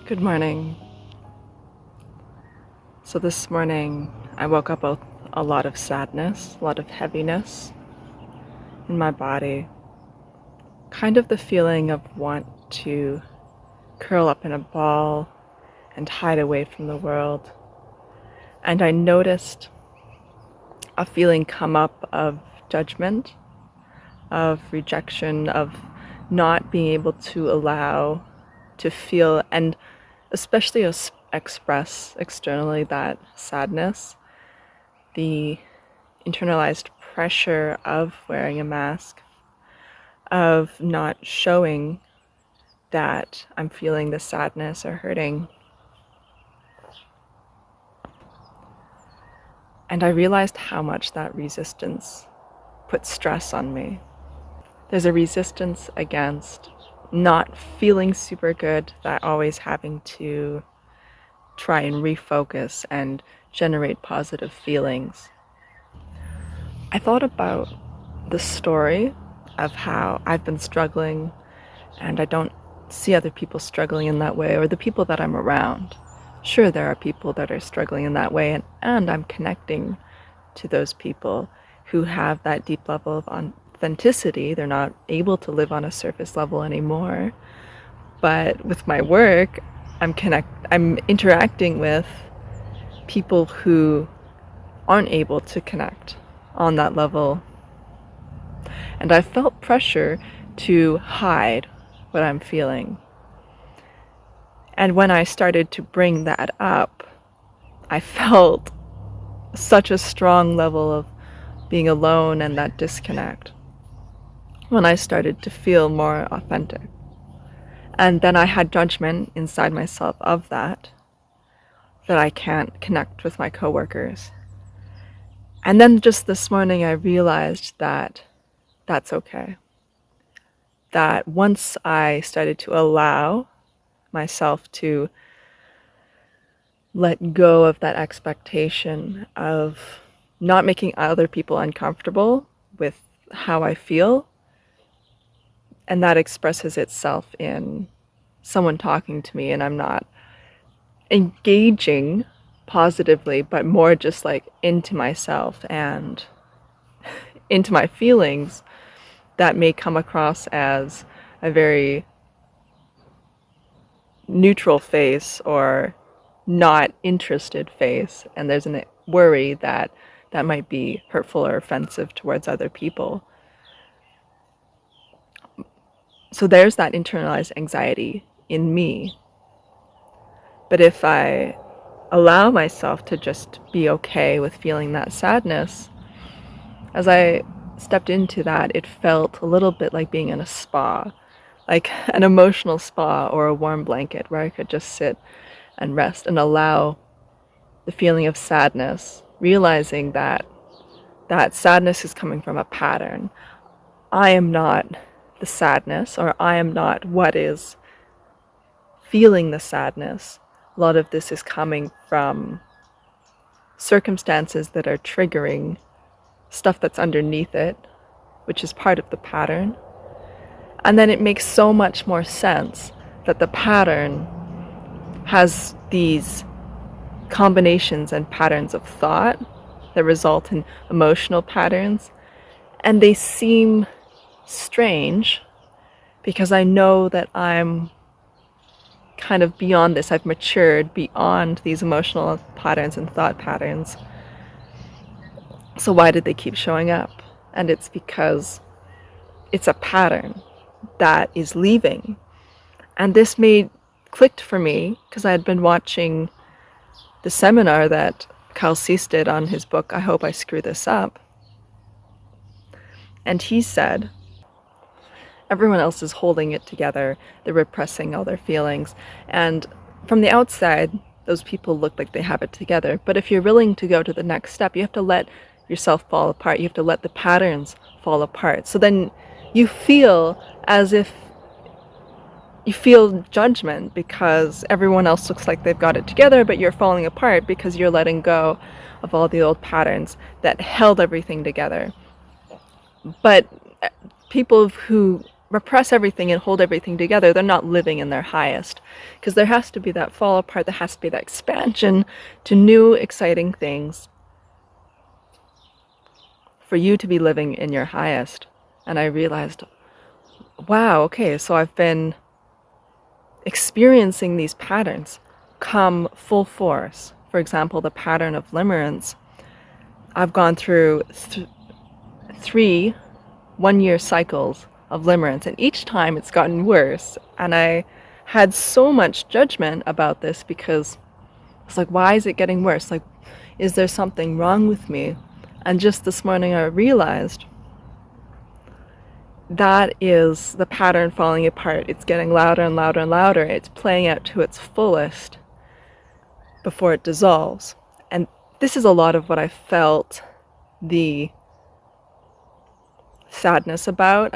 Good morning. So this morning I woke up with a lot of sadness, a lot of heaviness in my body. Kind of the feeling of want to curl up in a ball and hide away from the world. And I noticed a feeling come up of judgment, of rejection, of not being able to allow to feel and especially express externally that sadness, the internalized pressure of wearing a mask, of not showing that I'm feeling the sadness or hurting. And I realized how much that resistance put stress on me. There's a resistance against not feeling super good, that always having to try and refocus and generate positive feelings. I thought about the story of how I've been struggling and I don't see other people struggling in that way, or the people that I'm around. Sure, there are people that are struggling in that way, and I'm connecting to those people who have that deep level of authenticity. They're not able to live on a surface level anymore. But with my work, I'm interacting with people who aren't able to connect on that level. And I felt pressure to hide what I'm feeling. And when I started to bring that up, I felt such a strong level of being alone and that disconnect when I started to feel more authentic. And then I had judgment inside myself of that I can't connect with my coworkers. And then just this morning I realized that that's okay. That once I started to allow myself to let go of that expectation of not making other people uncomfortable with how I feel, and that expresses itself in someone talking to me and I'm not engaging positively, but more just like into myself and into my feelings, that may come across as a very neutral face or not interested face, and there's a worry that that might be hurtful or offensive towards other people. So there's that internalized anxiety in me. But if I allow myself to just be okay with feeling that sadness, as I stepped into that, it felt a little bit like being in a spa, like an emotional spa or a warm blanket where I could just sit and rest and allow the feeling of sadness, realizing that that sadness is coming from a pattern. I am not the sadness, or I am not what is feeling the sadness. A lot of this is coming from circumstances that are triggering stuff that's underneath it, which is part of the pattern. And then it makes so much more sense that the pattern has these combinations and patterns of thought that result in emotional patterns. And they seem strange because I know that I'm kind of beyond this. I've matured beyond these emotional patterns and thought patterns. So why did they keep showing up? And it's because it's a pattern that is leaving. And this clicked for me because I had been watching the seminar that Carl Cease did on his book, I Hope I Screw This Up. And he said, everyone else is holding it together. They're repressing all their feelings. And from the outside, those people look like they have it together. But if you're willing to go to the next step, you have to let yourself fall apart. You have to let the patterns fall apart. So then you feel as if you feel judgment because everyone else looks like they've got it together, but you're falling apart because you're letting go of all the old patterns that held everything together. But people who repress everything and hold everything together, they're not living in their highest. Because there has to be that fall apart, there has to be that expansion to new, exciting things for you to be living in your highest. And I realized, wow, okay, so I've been experiencing these patterns come full force. For example, the pattern of limerence. I've gone through three one-year cycles of limerence, and each time it's gotten worse. And I had so much judgment about this because it's like, why is it getting worse? Like, is there something wrong with me? And just this morning I realized that is the pattern falling apart. It's getting louder and louder and louder. It's playing out to its fullest before it dissolves. And this is a lot of what I felt the sadness about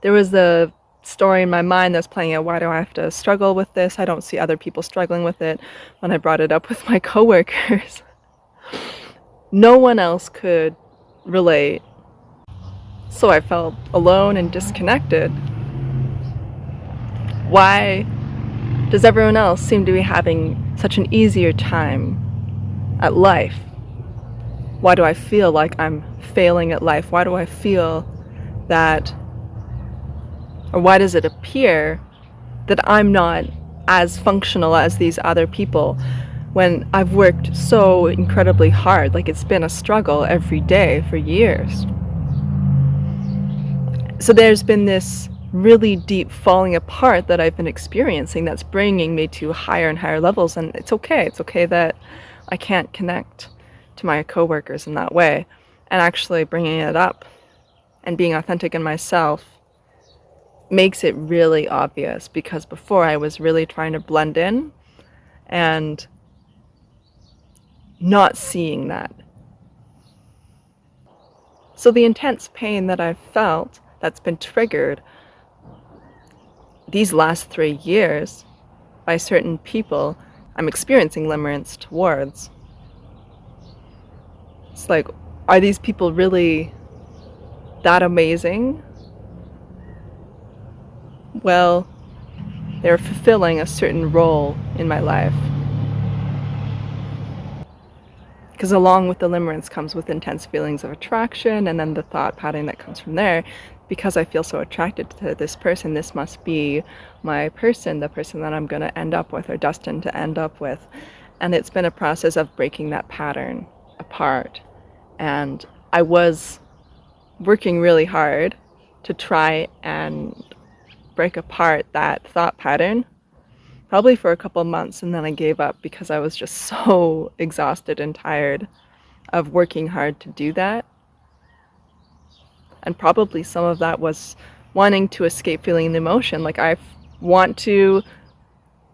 there was a story in my mind that's playing out, why do I have to struggle with this? I don't see other people struggling with it. When I brought it up with my coworkers, no one else could relate. So I felt alone and disconnected. Why does everyone else seem to be having such an easier time at life? Why do I feel like I'm failing at life? Why do I feel that, or why does it appear that I'm not as functional as these other people when I've worked so incredibly hard? Like, it's been a struggle every day for years. So there's been this really deep falling apart that I've been experiencing that's bringing me to higher and higher levels. And it's okay. It's okay that I can't connect to my coworkers in that way. And actually bringing it up and being authentic in myself makes it really obvious, because before I was really trying to blend in and not seeing that. So the intense pain that I've felt that's been triggered these last 3 years by certain people I'm experiencing limerence towards. It's like, are these people really that amazing? Well, they're fulfilling a certain role in my life. Because along with the limerence comes with intense feelings of attraction, and then the thought pattern that comes from there. Because I feel so attracted to this person, this must be my person, the person that I'm going to end up with or destined to end up with. And it's been a process of breaking that pattern apart. And I was working really hard to try and break apart that thought pattern, probably for a couple months, and then I gave up because I was just so exhausted and tired of working hard to do that. And probably some of that was wanting to escape feeling the emotion. Like, I want to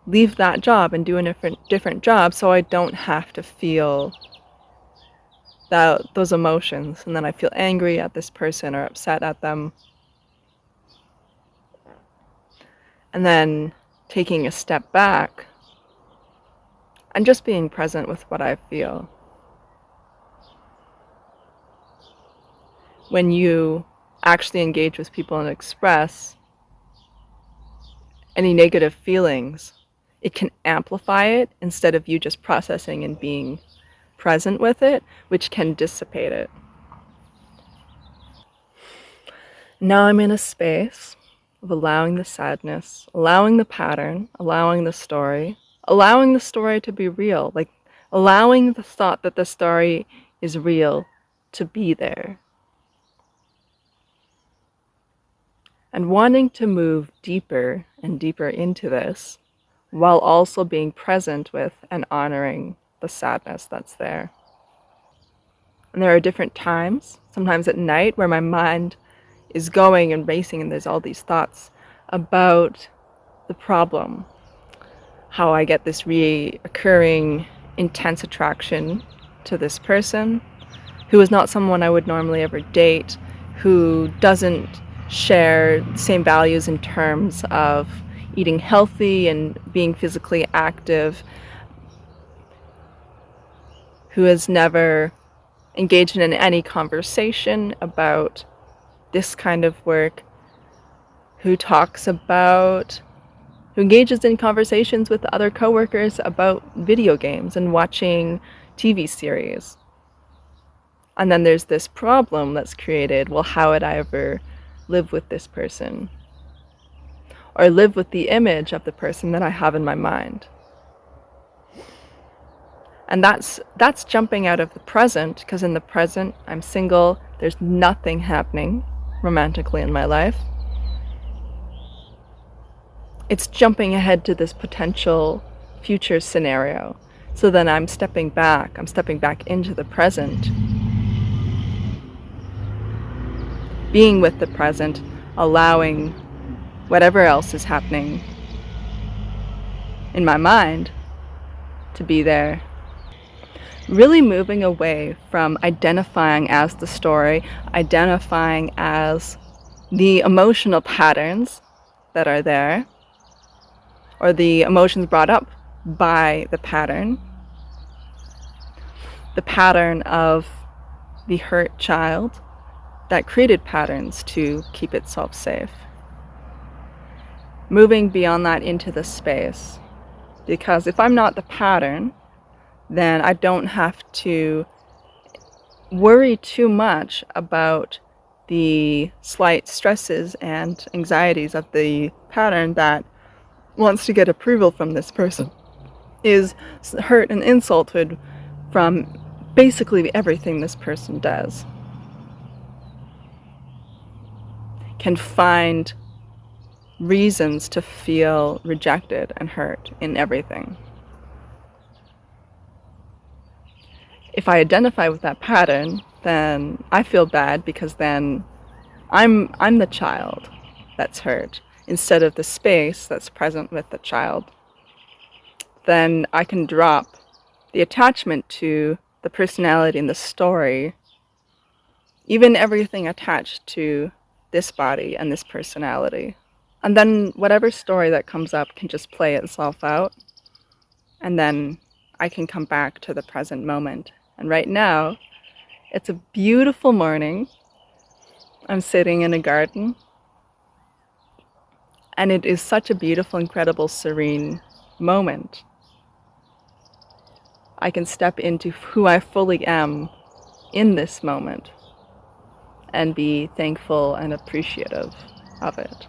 leave that job and do a different job so I don't have to feel those emotions. And then I feel angry at this person or upset at them. And then taking a step back and just being present with what I feel. When you actually engage with people and express any negative feelings, it can amplify it instead of you just processing and being present with it, which can dissipate it. Now I'm in a space of allowing the sadness, allowing the pattern, allowing the story to be real, like allowing the thought that the story is real to be there. And wanting to move deeper and deeper into this while also being present with and honoring the sadness that's there. And there are different times, sometimes at night, where my mind is going and racing and there's all these thoughts about the problem, how I get this reoccurring intense attraction to this person who is not someone I would normally ever date, who doesn't share the same values in terms of eating healthy and being physically active, who has never engaged in any conversation about this kind of work, who engages in conversations with other coworkers about video games and watching TV series. And then there's this problem that's created. Well, how would I ever live with this person? Or live with the image of the person that I have in my mind? And that's jumping out of the present, because in the present, I'm single, there's nothing happening romantically in my life. It's jumping ahead to this potential future scenario. So then I'm stepping back into the present, being with the present, allowing whatever else is happening in my mind to be there. Really moving away from identifying as the story, identifying as the emotional patterns that are there, or the emotions brought up by the pattern of the hurt child that created patterns to keep itself safe. Moving beyond that into the space, because if I'm not the pattern, then I don't have to worry too much about the slight stresses and anxieties of the pattern that wants to get approval from this person, is hurt and insulted from basically everything this person does, can find reasons to feel rejected and hurt in everything. If I identify with that pattern, then I feel bad, because then I'm the child that's hurt instead of the space that's present with the child. Then I can drop the attachment to the personality and the story, even everything attached to this body and this personality. And then whatever story that comes up can just play itself out, and then I can come back to the present moment. And right now, it's a beautiful morning. I'm sitting in a garden, and it is such a beautiful, incredible, serene moment. I can step into who I fully am in this moment and be thankful and appreciative of it.